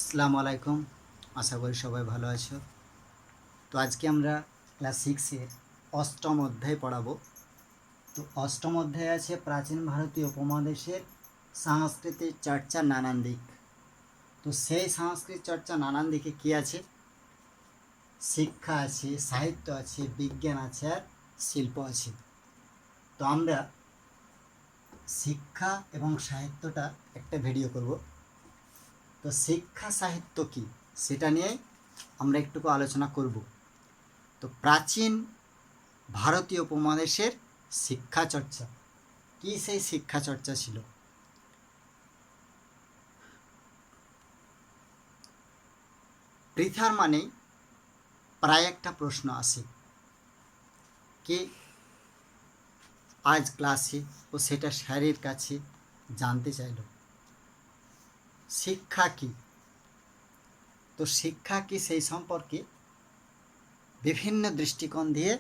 আসসালামু আলাইকুম। আশা করি সবাই ভালো আছো। তো আজকে আমরা ক্লাস 6-এর অষ্টম অধ্যায় পড়াবো। তো অষ্টম অধ্যায়ে আছে প্রাচীন ভারতীয় উপমহাদেশের সাংস্কৃতিক চর্চার নানান দিক। তো সেই সাংস্কৃতিক চর্চা নানান দিকে কী আছে? শিক্ষা আছে, সাহিত্য আছে, বিজ্ঞান আছে, আর শিল্প আছে। তো আমরা শিক্ষা এবং সাহিত্যটা একটা ভিডিও করব। তো শিক্ষা সাহিত্য কি সেটা নিয়ে আমরা একটু আলোচনা করব। তো প্রাচীন ভারতীয় উপমহাদেশের শিক্ষা চর্চা কি, সেই শিক্ষা চর্চা ছিল। পৃথার মানেই প্রায় একটা প্রশ্ন আসে কি আজ ক্লাসে, ও সেটা স্যারের কাছে জানতে চাইল শিক্ষা কি। তো শিক্ষা কি সেই সম্পর্কে বিভিন্ন দৃষ্টিকোণ দিয়ে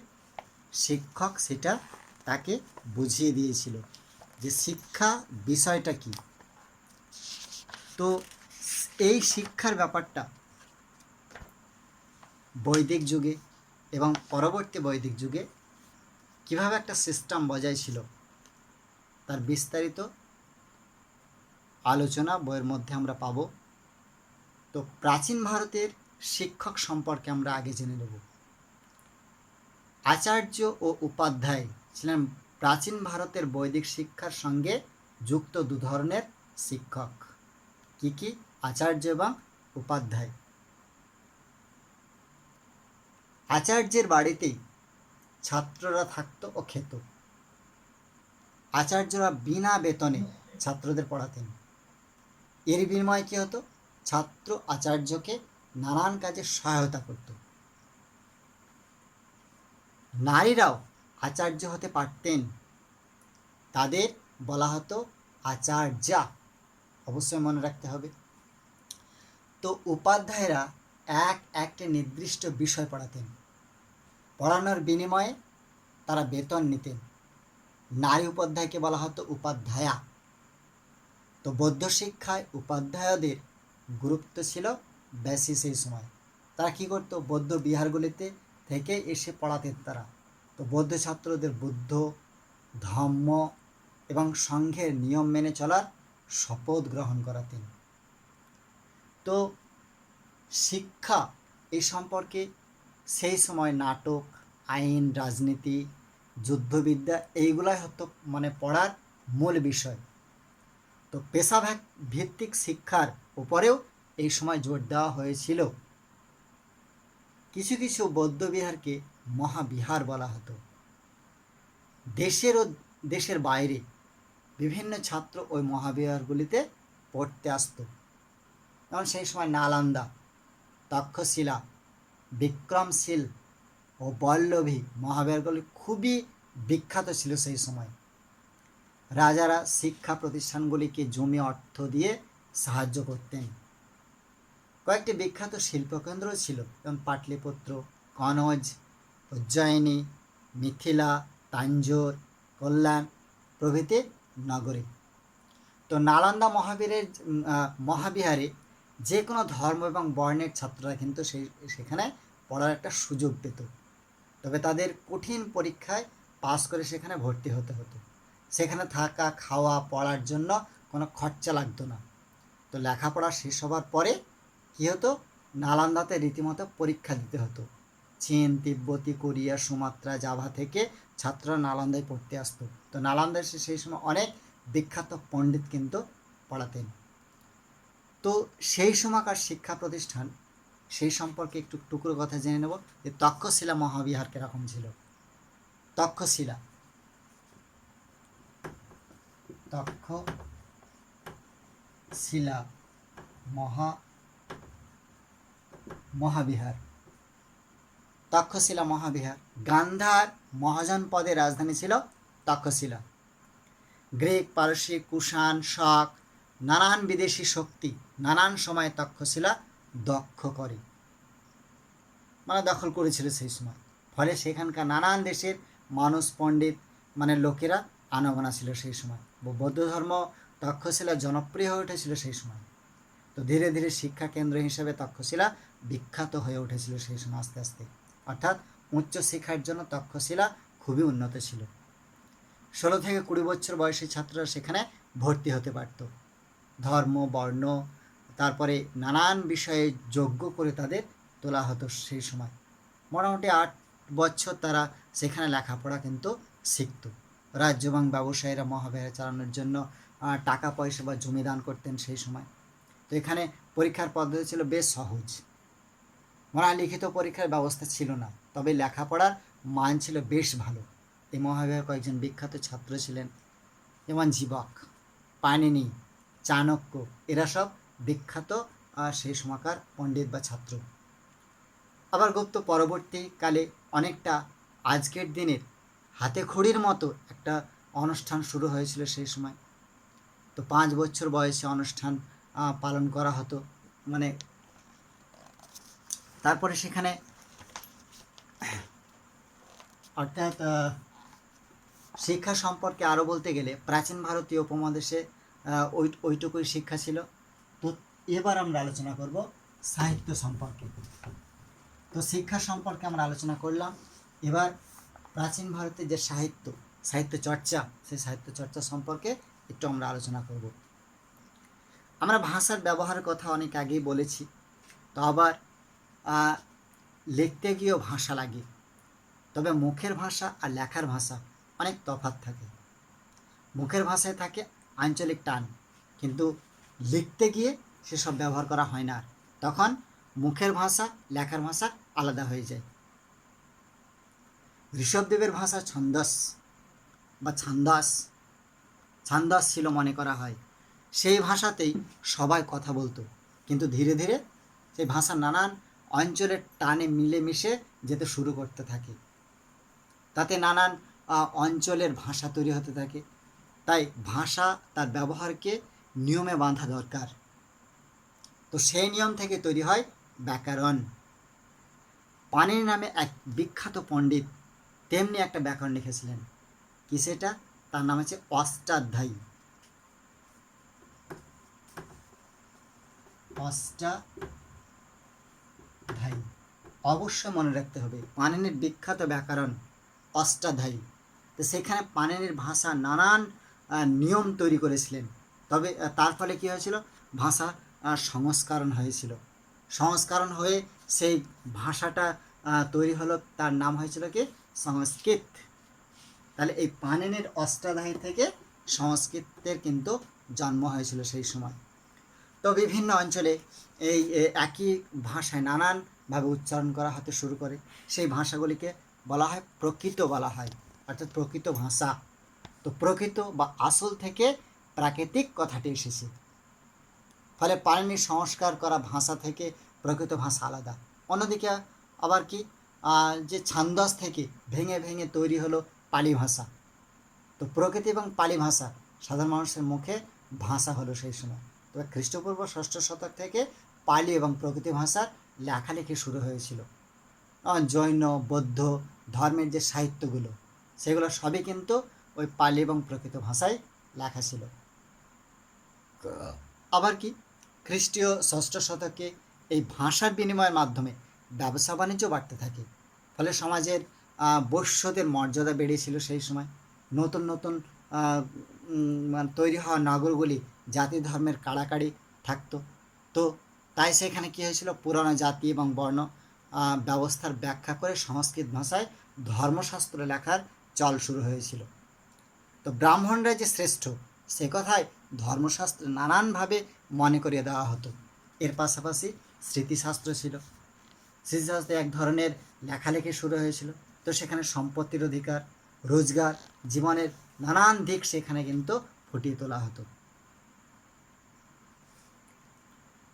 শিক্ষক সেটা তাকে বুঝিয়ে দিয়েছিল যে শিক্ষা বিষয়টা কি। তো এই শিক্ষার ব্যাপারটা বৈদিক যুগে এবং পরবর্তী বৈদিক যুগে কীভাবে একটা সিস্টেম বজায় ছিল তার বিস্তারিত আলোচনা বইয়ের মধ্যে আমরা পাব। তো প্রাচীন ভারতের শিক্ষক সম্পর্কে আমরা আগে জেনে নেব। আচার্য ও উপাধ্যায় ছিলেন প্রাচীন ভারতের বৈদিক শিক্ষার সঙ্গে যুক্ত দু ধরনের শিক্ষক। কি কি? আচার্য এবং উপাধ্যায়। আচার্যের বাড়িতেই ছাত্ররা থাকতো ও খেত। আচার্যরা বিনা বেতনে ছাত্রদের পড়াতেন। এর বিনিময়ে কী হতো? ছাত্র আচার্যকে নানান কাজে সহায়তা করত। নারীরাও আচার্য হতে পারতেন, তাদের বলা হতো আচার্যা। অবশ্যই মনে রাখতে হবে। তো উপাধ্যায়রা একটা নির্দিষ্ট বিষয় পড়াতেন, পড়ানোর বিনিময়ে তারা বেতন নিতেন। নারী উপাধ্যায়কে বলা হতো উপাধ্যায়া। তো বৌদ্ধ শিক্ষায় উপাধ্যায়দের গুরুত্ব ছিল বেশি সেই সময়। তারা কী করতো? বৌদ্ধ বিহারগুলিতে থেকে এসে পড়াতেন তারা। তো বৌদ্ধ ছাত্রদের বুদ্ধ ধর্ম এবং সংঘের নিয়ম মেনে চলার শপথ গ্রহণ করাতেন। তো শিক্ষা এই সম্পর্কে সেই সময় নাটক, আইন, রাজনীতি, যুদ্ধবিদ্যা এইগুলাই হতো পড়ার মূল বিষয়। তো পেশা ভিত্তিক শিক্ষার উপরেও এই সময় জোর দেওয়া হয়েছিল। কিছু কিছু বৌদ্ধবিহারকে মহাবিহার বলা হতো। দেশের বাইরে বিভিন্ন ছাত্র ওই মহাবিহারগুলিতে পড়তে আসতো। যেমন সেই সময় নালন্দা, তক্ষশিলা, বিক্রমশীল ও বল্লভী মহাবিহারগুলি খুবই বিখ্যাত ছিল সেই সময়। রাজারা শিক্ষা প্রতিষ্ঠানগুলিকে জমি অর্থ দিয়ে সাহায্য করতেন। কয়েকটি বিখ্যাত শিল্পকেন্দ্র ছিল, যেমন পাটলিপুত্র, কনৌজ, উজ্জয়িনী, মিথিলা, তাঞ্জোর, কল্যাণ প্রভৃতি নগরী। তো নালন্দা মহাবিহারে যে কোনো ধর্ম এবং বর্ণের ছাত্ররা কিন্তু সেখানে পড়ার একটা সুযোগ পেত। তবে তাদের কঠিন পরীক্ষায় পাস করে সেখানে ভর্তি হতে হতো। সেখানে থাকা, খাওয়া, পড়ার জন্য কোনো খরচা লাগতো না। তো লেখাপড়া শেষ হবার পরে কী হতো? নালন্দাতে রীতিমতো পরীক্ষা দিতে হতো। চীন, তিব্বতী, কোরিয়া, সুমাত্রা, জাভা থেকে ছাত্ররা নালন্দায় পড়তে আসতো। তো নালন্দায় সেই সময় অনেক বিখ্যাত পণ্ডিত কিন্তু পড়াতেন। তো সেই সময়কার শিক্ষা প্রতিষ্ঠান সেই সম্পর্কে একটু টুকরো কথা জেনে নেব যে তক্ষশিলা মহাবিহার কীরকম ছিল। তক্ষশিলা মহাবিহার তক্ষশিলা মহাবিহার গান্ধার মহাজনপদের রাজধানী ছিল তক্ষশিলা। গ্রিক, পারসি, কুষাণ, শক, নানান বিদেশি শক্তি নানান সময় তক্ষশিলা দখল করেছিল সেই সময়। ফলে সেখানকার নানান দেশের মানুষ, পণ্ডিত লোকেরা আনাগোনা ছিল সেই সময়। বৌদ্ধ ধর্ম তক্ষশিলা জনপ্রিয় হয়ে উঠেছিল সেই সময়। তো তো ধীরে ধীরে শিক্ষা কেন্দ্র হিসেবে তক্ষশিলা বিখ্যাত হয়ে উঠেছিল সেই সময় আস্তে আস্তে। অর্থাৎ উচ্চ শিক্ষার জন্য তক্ষশিলা খুবই উন্নত ছিল। 16 থেকে 20 বছর বয়সী ছাত্ররা সেখানে ভর্তি হতে পারত। ধর্ম, বর্ণ, তারপরে নানান বিষয়ে যোগ্য করে তাদের তোলা হতো সেই সময়। মোটামুটি 8 বছর তারা সেখানে লেখাপড়া কিন্তু শিখত। রাজ্য এবং ব্যবসায়ীরা মহাবিহার চালানোর জন্য টাকা পয়সা বা জমি দান করতেন সেই সময়। তো এখানে পরীক্ষার পদ্ধতি ছিল বেশ সহজ। লিখিত পরীক্ষার ব্যবস্থা ছিল না, তবে লেখাপড়ার মান ছিল বেশ ভালো। এই মহাবিহার কয়েকজন বিখ্যাত ছাত্র ছিলেন, যেমন জীবক, পাণিনি, চাণক্য, এরা সব বিখ্যাত সেই সময়কার পণ্ডিত বা ছাত্র। আবার গুপ্ত পরবর্তীকালে অনেকটা আজকের দিনের হাতে খড়ির মতো একটা অনুষ্ঠান শুরু হয়েছিল সেই সময়। তো 5 বছর বয়সে অনুষ্ঠান পালন করা হতো। তারপরে সেখানে অর্থাৎ শিক্ষা সম্পর্কে আরও বলতে গেলে প্রাচীন ভারতীয় উপমহাদেশে ওইটুকুই শিক্ষা ছিল। তো এবার আমরা আলোচনা করব সাহিত্য সম্পর্কে। তো শিক্ষা সম্পর্কে আমরা আলোচনা করলাম। এবার প্রাচীন ভারতের যে সাহিত্য চর্চা, সেই সাহিত্য চর্চা সম্পর্কে একটু আমরা আলোচনা করব। আমরা ভাষার ব্যবহারের কথা অনেক আগেই বলেছি। তো আবার লিখতে গিয়েও ভাষা লাগে, তবে মুখের ভাষা আর লেখার ভাষা অনেক তফাৎ থাকে। মুখের ভাষায় থাকে আঞ্চলিক টান, কিন্তু লিখতে গিয়ে সেসব ব্যবহার করা হয় না। তখন মুখের ভাষা লেখার ভাষা আলাদা হয়ে যায়। ঋষভদেবের ভাষা ছন্দস বা ছান্দাস ছিল মনে করা হয়। সেই ভাষাতেই সবাই কথা বলতো, কিন্তু ধীরে ধীরে সেই ভাষা নানান অঞ্চলের টানে মিলেমিশে যেতে শুরু করতে থাকে। তাতে নানান অঞ্চলের ভাষা তৈরি হতে থাকে। তাই ভাষা তার ব্যবহারকে নিয়মে বাঁধা দরকার। তো সেই নিয়ম থেকে তৈরি হয় ব্যাকরণ। পাণিনি নামে এক বিখ্যাত পণ্ডিত তেমনি একটা ব্যাকরণ লিখেছিলেন। কি সেটা? তার নাম হচ্ছে অষ্টাধ্যায়ী। অবশ্যই মনে রাখতে হবে, পাণিনির বিখ্যাত ব্যাকরণ অষ্টাধ্যায়ী। তো সেখানে পাণিনির ভাষা নানান নিয়ম তৈরি করেছিলেন। তবে তার ফলে কী হয়েছিল? ভাষা সংস্করণ হয়েছিল। সংস্করণ হয়ে সেই ভাষাটা তৈরি হলো, তার নাম হয়েছিল কি? সংস্কৃত। তাহলে এই পাণিনির অষ্টাধ্যায়ী থেকে সংস্কৃতের কিন্তু জন্ম হয়েছিল সেই সময়। তো বিভিন্ন অঞ্চলে এই একই ভাষায় নানানভাবে উচ্চারণ করা হতে শুরু করে। সেই ভাষাগুলিকে বলা হয় প্রকৃত বলা হয়, অর্থাৎ প্রকৃত ভাষা। তো প্রকৃত বা আসল থেকে প্রাকৃতিক কথাটি এসেছে। ফলে পাণিনির সংস্কার করা ভাষা থেকে প্রকৃত ভাষা আলাদা। অন্যদিকে আবার কি, যে ছান্দস থেকে ভেঙে ভেঙে তৈরি হলো পালি ভাষা। তো প্রকৃতি এবং পালি ভাষা সাধারণ মানুষের মুখে ভাষা হলো সেই সময়। তবে খ্রিস্টপূর্ব 6ষ্ঠ শতক থেকে পালি এবং প্রকৃতি ভাষার লেখালেখি শুরু হয়েছিল। জৈন বৌদ্ধ ধর্মের যে সাহিত্যগুলো, সেগুলো সবই কিন্তু ওই পালি এবং প্রকৃত ভাষায় লেখা ছিল। আবার কি, খ্রিস্টীয় 6ষ্ঠ শতকে এই ভাষার বিনিময়ের মাধ্যমে ব্যবসা বাণিজ্য বাড়তে থাকে। ফলে সমাজের বৈশ্যদের মর্যাদা বেড়েছিল সেই সময়। নতুন নতুন তৈরি হওয়া নগরগুলি জাতি ধর্মের কাড়াকাড়ি থাকতো। তো তাই সেখানে কী হয়েছিল? পুরানো জাতি এবং বর্ণ ব্যবস্থার ব্যাখ্যা করে সংস্কৃত ভাষায় ধর্মশাস্ত্র লেখার চল শুরু হয়েছিল। তো ব্রাহ্মণরা যে শ্রেষ্ঠ, সে কথায় ধর্মশাস্ত্র নানানভাবে মনে করিয়ে দেওয়া হতো। এর পাশাপাশি স্মৃতিশাস্ত্র ছিল। স্মৃতিশাস্ত্রে এক ধরনের লেখালেখি শুরু হয়েছিল। তো সেখানে সম্পত্তির অধিকার, রোজগার, জীবনের নানান দিক সেখানে কিন্তু ফুটিয়ে তোলা হতো।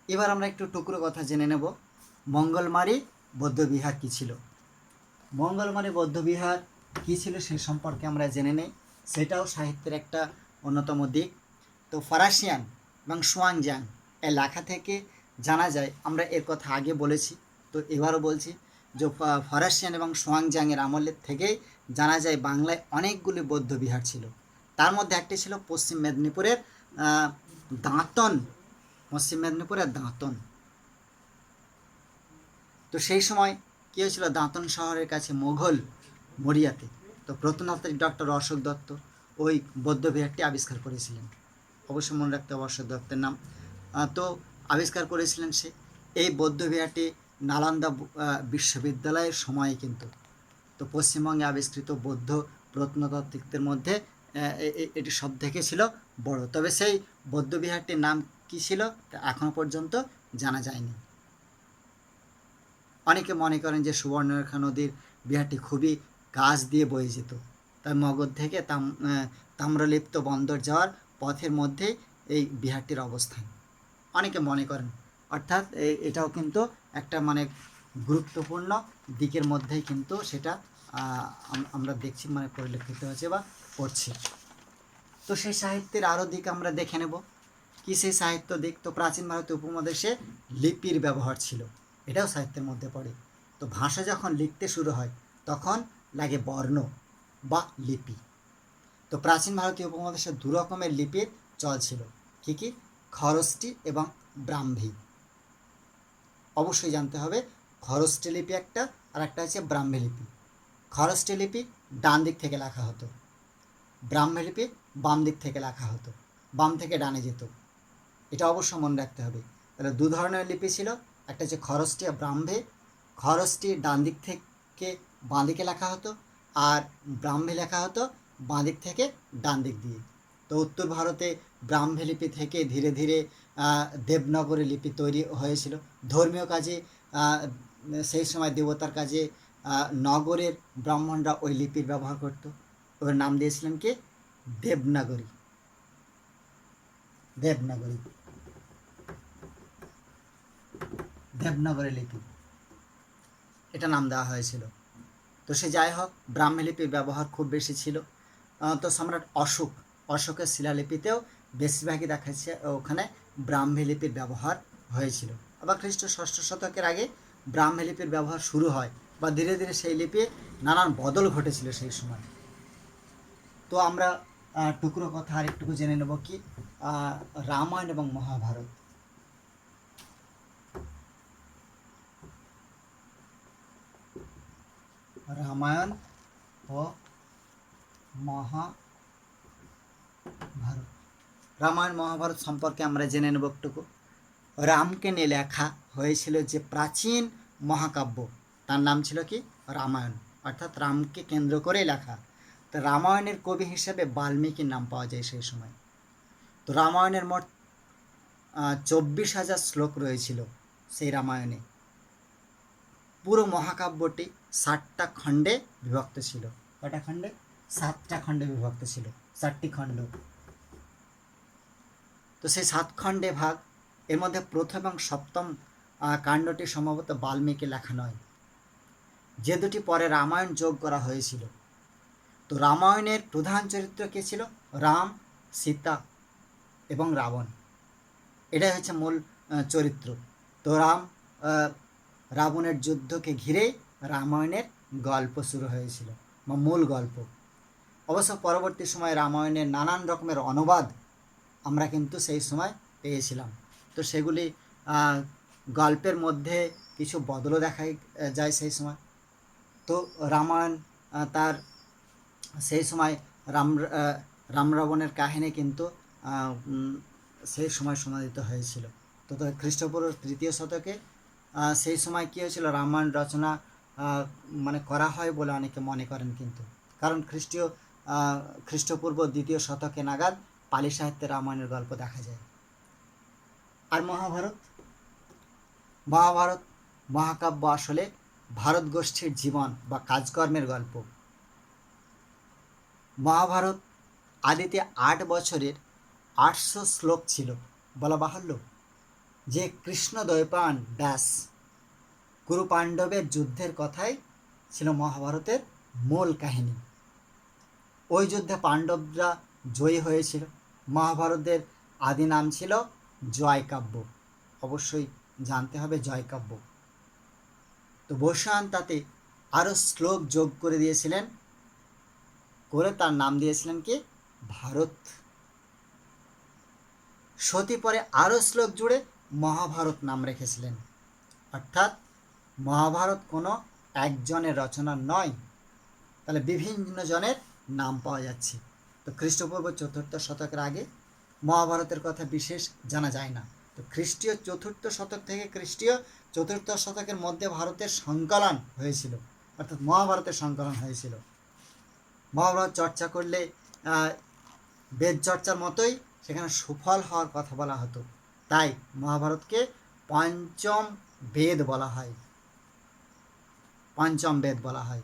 এবার আমরা একটু টুকরো কথা জেনে নেব। মঙ্গলমারি বৌদ্ধবিহার কী ছিল? মঙ্গলমারি বৌদ্ধবিহার কী ছিল সে সম্পর্কে আমরা জেনে নেই। সেটাও সাহিত্যের একটা অন্যতম দিক। তো ফরাসিয়ান এবং সুয়াংজাং এর লেখা থেকে জানা যায়, আমরা এর কথা আগে বলেছি, তো এবারও বলছি, যে ফরাসিয়ান এবং সুয়াংজাংয়ের আমলের থেকেই জানা যায় বাংলায় অনেকগুলি বৌদ্ধবিহার ছিল। তার মধ্যে একটি ছিল পশ্চিম মেদিনীপুরের দাঁতন পশ্চিম মেদিনীপুরের দাঁতন। তো সেই সময় কী হয়েছিল, দাঁতন শহরের কাছে মোঘল মরিয়াতে, তো প্রত্নতাত্ত্বিক ডক্টর অশোক দত্ত ওই বৌদ্ধবিহারটি আবিষ্কার করেছিলেন। অবশ্যই মনে রাখতে হবে অশোক দত্তের নাম। তো আবিষ্কার করেছিলেন সে। এই বৌদ্ধবিহারটি নালন্দা বিশ্ববিদ্যালয়ের সময়ে কিন্তু, তো পশ্চিমবঙ্গে আবিষ্কৃত বৌদ্ধ প্রত্নতাত্ত্বিকদের মধ্যে এটি সব থেকে ছিল বড়। তবে সেই বৌদ্ধবিহারটির নাম কী ছিল তা এখনও পর্যন্ত জানা যায়নি। অনেকে মনে করেন যে সুবর্ণরেখা নদীর বিহারটি খুবই কাছ দিয়ে বয়ে যেত, তাই মগধ থেকে তাম্রলিপ্ত বন্দর যাওয়ার পথের মধ্যে এই বিহারটির অবস্থান, অনেকে মনে করেন। অর্থাৎ এটাও কিন্তু একটা মানে গুরুত্বপূর্ণ দিকের মধ্যেই কিন্তু সেটা আমরা দেখছি, মানে পরিলক্ষিত হয়েছে বা পড়ছি। তো সেই সাহিত্যের আরও দিক আমরা দেখে নেব। কি সেই সাহিত্য দিক? তো প্রাচীন ভারতীয় উপমহাদেশে লিপির ব্যবহার ছিল, এটাও সাহিত্যের মধ্যে পড়ে। তো ভাষা যখন লিখতে শুরু হয় তখন লাগে বর্ণ বা লিপি। তো প্রাচীন ভারতীয় উপমহাদেশে দু রকমের লিপির চল ছিল। কী কী? খরষ্টি এবং ব্রাহ্মী। অবশ্যই জানতে হবে, খরষ্টি লিপি একটা, আর একটা হচ্ছে ব্রাহ্মী লিপি। খরষ্টি লিপি ডান দিক থেকে লেখা হতো, ব্রাহ্মী লিপি বাম দিক থেকে লেখা হতো, বাম থেকে ডানে যেত। এটা অবশ্য মনে রাখতে হবে। তাহলে দু ধরনের লিপি ছিল, একটা হচ্ছে খরষ্টি আর ব্রাহ্মী। খরষ্টি ডান দিক থেকে বাঁ দিকে লেখা হতো, আর ব্রাহ্মী লেখা হতো বাঁ দিক থেকে ডান দিক দিয়ে। তো উত্তর ভারতে ব্রাহ্মী লিপি থেকে ধীরে ধীরে দেবনাগরী লিপি তৈরি হয়েছিল। ধর্মীয় কাজে সেই সময় দেবতার কাজে নগরের ব্রাহ্মণরা ওই লিপির ব্যবহার করত। ওর নাম দিয়েছিলেন কি? দেবনাগরী। দেবনাগরী, দেবনাগরী লিপি, এটা নাম দেওয়া হয়েছিল। তো সে যাই হোক, ব্রাহ্মী লিপির ব্যবহার খুব বেশি ছিল। তো সম্রাট অশোকের শিলালিপিতেও বেশিরভাগই দেখা যাচ্ছে ওখানে ব্রাহ্মী লিপির ব্যবহার হয়েছিল। আবার খ্রিস্ট ষষ্ঠ শতকের আগে ব্রাহ্মী লিপির ব্যবহার শুরু হয়, বা ধীরে ধীরে সেই লিপির নানান বদল ঘটেছিল সেই সময়। তো আমরা টুকরো কথা আর একটুকু জেনে নেব কি রামায়ণ এবং মহাভারত। রামায়ণ ও মহাভারত। রামায়ণ মহাভারত সম্পর্কে আমরা জেনে নেব একটুকু। রামকে নিয়ে লেখা হয়েছিল যে প্রাচীন মহাকাব্য, তার নাম ছিল কি? রামায়ণ। অর্থাৎ রামকে কেন্দ্র করে লেখা। তো রামায়ণের কবি হিসেবে বাল্মীকির নাম পাওয়া যায় সেই সময়। তো রামায়ণের মোট 24,000 শ্লোক রয়েছিল সেই রামায়ণে। পুরো মহাকাব্যটি 7টা খণ্ডে বিভক্ত ছিল। কয়টা খণ্ডে? 7টা খণ্ডে বিভক্ত ছিল, 7টি খণ্ড। তো সেই 7 খণ্ডে ভাগ। এর মধ্যে প্রথম এবং সপ্তম কাণ্ডটি সম্ভবত বাল্মীকি লেখা নয়, যে দুটি পরে রামায়ণ যোগ করা হয়েছিল। তো রামায়ণের প্রধান চরিত্র কে ছিল? রাম, সীতা এবং রাবণ, এটাই হচ্ছে মূল চরিত্র। তো রাবণের যুদ্ধকে ঘিরেই রামায়ণের গল্প শুরু হয়েছিল, বা মূল গল্প। অবশ্য পরবর্তী সময়ে রামায়ণের নানান রকমের অনুবাদ আমরা কিন্তু সেই সময় পেয়েছিলাম। তো সেগুলি গল্পের মধ্যে কিছু বদলও দেখা যায় সেই সময়। তো রামায়ণ তার সেই সময় রাম রাবণের কাহিনী কিন্তু সেই সময় সমাদিত হয়েছিল। তো খ্রিস্টপূর্ব 3য় শতকে সেই সময় কী হয়েছিল, রামায়ণ রচনা মানে করা হয় বলে অনেকে মনে করেন, কিন্তু কারণ খ্রিস্টপূর্ব 2য় শতকে নাগাদ পালি সাহিত্যে রামায়ণের গল্প দেখা যায়। আর মহাভারত মহাকাব্য আসলে ভারত গোষ্ঠীর জীবন বা কাজকর্মের গল্প। মহাভারত আদিতে 8 বছরের 800 শ্লোক ছিল। বলা বাহুল্য যে কৃষ্ণ দ্বৈপায়ন ব্যাস কুরু পাণ্ডবের যুদ্ধের কথাই ছিল মহাভারতের মূল কাহিনী। ওই যুদ্ধে পাণ্ডবরা জয়ী হয়েছিল। মহাভারতের আদি নাম ছিল জয়কাব্য। অবশ্যই জানতে হবে জয়কাব্য। তো বৈশায়ন তাতে আরও শ্লোক যোগ করে দিয়েছিলেন, করে তার নাম দিয়েছিলেন কি? ভারত। সতী পরে আরও শ্লোক জুড়ে মহাভারত নাম রেখেছিলেন। অর্থাৎ মহাভারত কোনো একজনের রচনা নয়, তাহলে বিভিন্ন জনের নাম পাওয়া যাচ্ছে। তো খ্রিস্টপূর্ব 4th শতকের আগে মহাভারতের কথা বিশেষ জানা যায় না। তো খ্রিস্টীয় 4th শতক থেকে খ্রিস্টীয় 4th শতকের মধ্যে ভারতের সংকলন হয়েছিল, অর্থাৎ মহাভারতের সংকলন হয়েছিল। মহাভারত চর্চা করলে বেদ চর্চার মতোই সেখানে সুফল হওয়ার কথা বলা হতো, তাই মহাভারতকে পঞ্চম বেদ বলা হয়, পঞ্চম বেদ বলা হয়।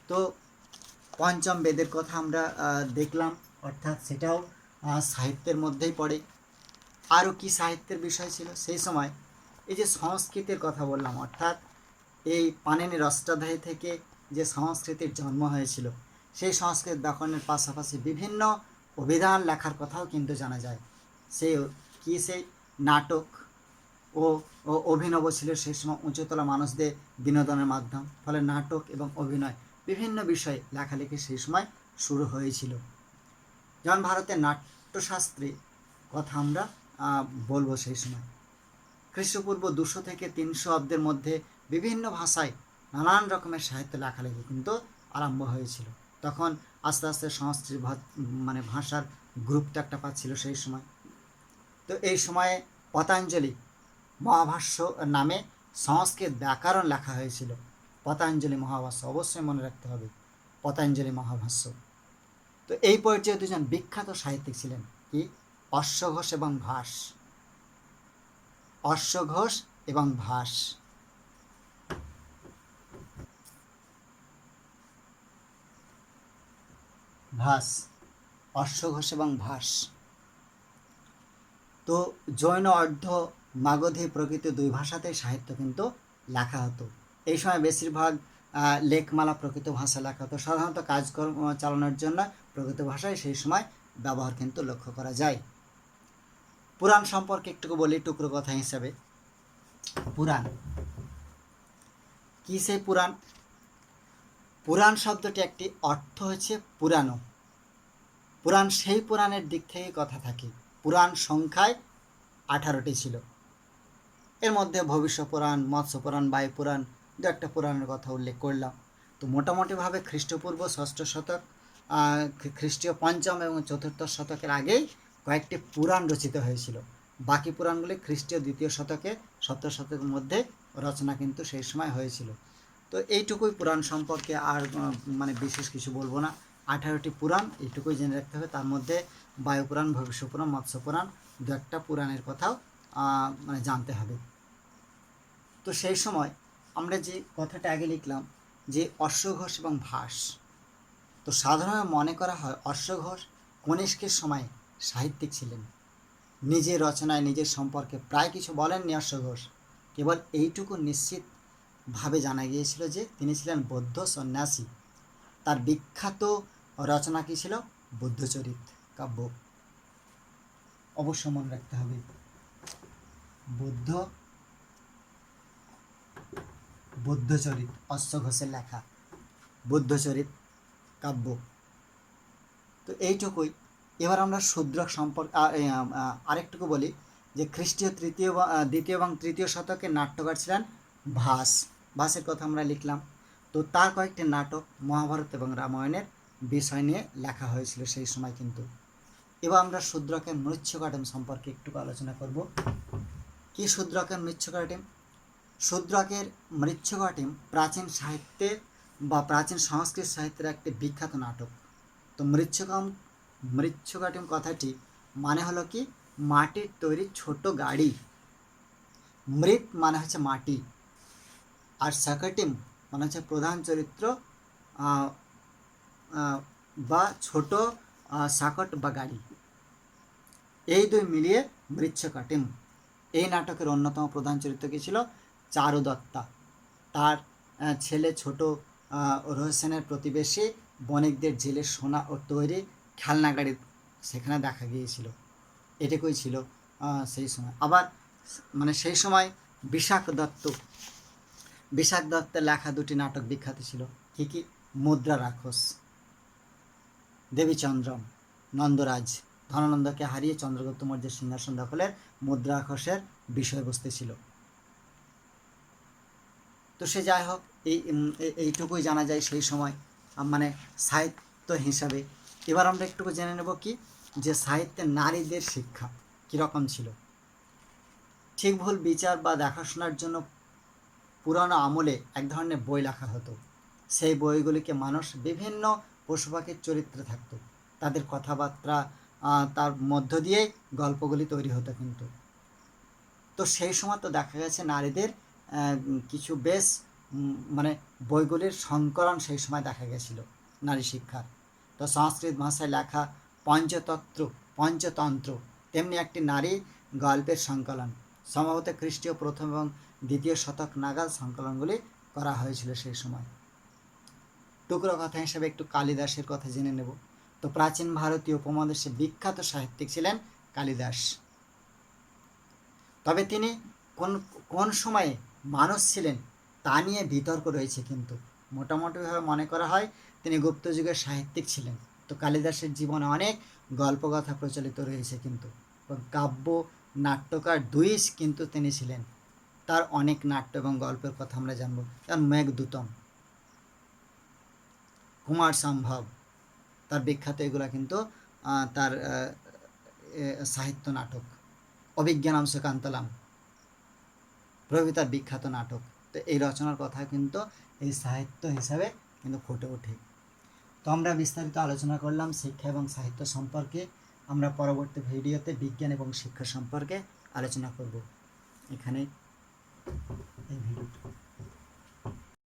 তো পঞ্চম বেদের কথা আমরা দেখলাম, অর্থাৎ সেটাও সাহিত্যের মধ্যেই পড়ে। আরও কি সাহিত্যের বিষয় ছিল সেই সময়? এই যে সংস্কৃতের কথা বললাম, অর্থাৎ এই পাণিনির অষ্টাধ্যায়ী থেকে যে সংস্কৃতির জন্ম হয়েছিল, সেই সংস্কৃত ব্যাকরণের পাশাপাশি বিভিন্ন অভিধান লেখার কথাও কিন্তু জানা যায়। সেই নাটক ও অভিনব ছিল সেই সময় উঁচুতলা মানুষদের বিনোদনের মাধ্যম, ফলে নাটক এবং অভিনয় বিভিন্ন বিষয়ে লেখালেখি সেই সময় শুরু হয়েছিল। যেমন ভারতের নাট্যশাস্ত্রে কথা আমরা বলবো সেই সময় খ্রিস্টপূর্ব 200 থেকে 300 অব্দের মধ্যে বিভিন্ন ভাষায় নানান রকমের সাহিত্য লেখালেখি কিন্তু আরম্ভ হয়েছিল। তখন আস্তে আস্তে সংস্কৃত ভাষার গ্রুপটা একটা পাচ্ছিল সেই সময়। তো এই সময়ে পতঞ্জলি মহাভাষ্য নামে সংস্কৃত ব্যাকরণ লেখা হয়েছিল। পতঞ্জলি মহাভাষ্য অবশ্যই মনে রাখতে হবে, পতঞ্জলি মহাভাষ্য। তো এই পর্যায়ে দুজন বিখ্যাত সাহিত্যিক ছিলেন, কি? অশ্বঘোষ এবং ভাস। অশ্বঘোষ এবং ভাস। ভাস, অশ্বঘোষ এবং ভাস। তো জৈন অর্ধ মাগধী প্রকৃতি দুই ভাষাতেই সাহিত্য কিন্তু লেখা হতো। এই সময় বেশিরভাগ লেখমালা প্রকৃত ভাষা লেখা হতো। সাধারণত কাজকর্ম চালানোর জন্য প্রকৃত ভাষায় সেই সময় ব্যবহার কিন্তু লক্ষ্য করা যায়। পুরাণ সম্পর্কে একটু বলি টুকরো কথা হিসাবে। পুরাণ কি? সেই পুরাণ, পুরাণ শব্দটি একটি অর্থ হচ্ছে পুরানো। পুরাণ সেই পুরাণের দিক থেকে কথা থাকে। পুরাণ সংখ্যায় 18টি ছিল। এর মধ্যে ভবিষ্য পুরাণ, মৎস্য পুরাণ, বায়ু পুরাণ, দু একটা পুরাণের কথা উল্লেখ করলাম। তো মোটামুটিভাবে খ্রিস্টপূর্ব 6ষ্ঠ শতক, খ্রিস্টীয় 5ম এবং 4র্থ শতকের আগেই কয়েকটি পুরাণ রচিত হয়েছিল। বাকি পুরাণগুলি খ্রিস্টীয় 2য় শতকে 17 শতকের মধ্যে রচনা কিন্তু সেই সময় হয়েছিল। তো এইটুকুই পুরাণ সম্পর্কে, আর বিশেষ কিছু বলবো না। 18টি পুরাণ এইটুকুই জেনে রাখতে হবে। তার মধ্যে বায়ু পুরাণ, ভবিষ্য পুরাণ, মৎস্য পুরাণ, দু একটা পুরাণের কথাও জানতে হবে। তো সেই সময় আমরা যে কথাটা আগে লিখলাম যে অশ্বঘোষ এবং ভাস, তো সাধারণত মনে করা হয় অশ্বঘোষ কনিষ্কের সময় সাহিত্যিক ছিলেন। নিজের রচনায় নিজের সম্পর্কে প্রায় কিছু বলেননি অশ্বঘোষ। কেবল এইটুকু নিশ্চিতভাবে জানা গিয়েছিল যে তিনি ছিলেন বৌদ্ধ সন্ন্যাসী। তার বিখ্যাত রচনা কী ছিল? বুদ্ধচরিত কাব্য। অবশ্য মনে রাখতে হবে, বুদ্ধচরিত, অশ্বঘোষের লেখা বুদ্ধচরিত কাব্য। তো এইটুকুই। এবার আমরা শূদ্রক সম্পর্কে আরেকটুকু বলি যে খ্রিস্টীয় 2য় এবং 3য় শতকের নাট্যকার ছিলেন ভাস। ভাসের কথা আমরা লিখলাম। তো তার কয়েকটি নাটক মহাভারত এবং রামায়ণের বিষয় নিয়ে লেখা হয়েছিল সেই সময় কিন্তু। এবার আমরা শূদ্রকের মৃচ্ছকাটিম সম্পর্কে একটু আলোচনা করব। কি শূদ্রকের মৃচ্ছকাটিম? শূদ্রকের মৃচ্ছকাটিম প্রাচীন সাহিত্যের বা প্রাচীন সংস্কৃত সাহিত্যের একটি বিখ্যাত নাটক। তো মৃচ্ছকাটিম কথাটি মানে হলো কি? মাটির তৈরি ছোট গাড়ি। মৃৎ মানে হচ্ছে মাটি, আর সাকটিম মানে হচ্ছে প্রধান চরিত্র বা ছোট সাকট বা গাড়ি। এই দুই মিলিয়ে মৃচ্ছকাটিম। এই নাটকের অন্যতম প্রধান চরিত্র কি ছিল? চারুদত্তা। তার ছেলে ছোট রোহসেনের প্রতিবেশী বণিকদের জেলে সোনা ও তৈরি খেলনা গাড়ি সেখানে দেখা গিয়েছিল। এটুকুই ছিল সেই সময়। আবার সেই সময় বিশাখ দত্তের লেখা 2টি নাটক বিখ্যাত ছিল। কি কি? মুদ্রা রাক্ষস, দেবীচন্দ্রম, নন্দরাজ। ধনানন্দকে হারিয়ে চন্দ্রগুপ্ত মৌর্যের সিংহাসন দখলের মুদ্রাকষের বিষয়বস্তু ছিল। তো সে যাই হোক, এইটুকুই জানা যায় সেই সময় মানে সাহিত্য হিসাবে। এবার আমরা একটু জেনে নেব কি, যে সাহিত্যে নারীদের শিক্ষা কীরকম ছিল। ঠিক ভুল বিচার বা দেখাশোনার জন্য পুরানো আমলে এক ধরনের বই লেখা হতো। সেই বইগুলিকে মানুষ বিভিন্ন পশু পাখির চরিত্রে থাকতো, তাদের কথাবার্তা তার মধ্য দিয়েই গল্পগুলি তৈরি হতো কিন্তু। তো সেই সময় তো দেখা গেছে নারীদের কিছু বেশ মানে বইগুলির সংকলন সেই সময় দেখা গেছিল নারী শিক্ষার। তো সংস্কৃত ভাষায় লেখা পঞ্চতন্ত্র তেমনি একটি নারী গল্পের সংকলন। সম্ভবত খ্রিস্টীয় প্রথম এবং দ্বিতীয় শতক নাগাদ সংকলনগুলি করা হয়েছিল সেই সময়। টুকরো কথা হিসেবে একটু কালিদাসের কথা জেনে নেব। তো প্রাচীন ভারতীয় উপমহাদেশে বিখ্যাত সাহিত্যিক ছিলেন কালিদাস। তবে তিনি কোন সময়ে মানুষ ছিলেন তা নিয়ে বিতর্ক রয়েছে, কিন্তু মোটামুটিভাবে মনে করা হয় তিনি গুপ্ত যুগের সাহিত্যিক ছিলেন। তো কালিদাসের জীবনে অনেক গল্পকথা প্রচলিত রয়েছে, কিন্তু কাব্য নাট্যকার দুই কিন্তু তিনি ছিলেন। তার অনেক নাট্য এবং গল্পের কথা আমরা জানব। তার মেঘদূতম, কুমার সম্ভব, তার বিখ্যাত এগুলা কিন্তু তার সাহিত্য নাটক। অভিজ্ঞানম সুকান্তলম প্রভৃতি তার বিখ্যাত নাটক। তো এই রচনার কথা কিন্তু এই সাহিত্য হিসাবে কিন্তু ফুটে ওঠে। তো আমরা বিস্তারিত আলোচনা করলাম শিক্ষা এবং সাহিত্য সম্পর্কে। আমরা পরবর্তী ভিডিওতে বিজ্ঞান এবং শিক্ষা সম্পর্কে আলোচনা করব। এখানে এই ভিডিওটা।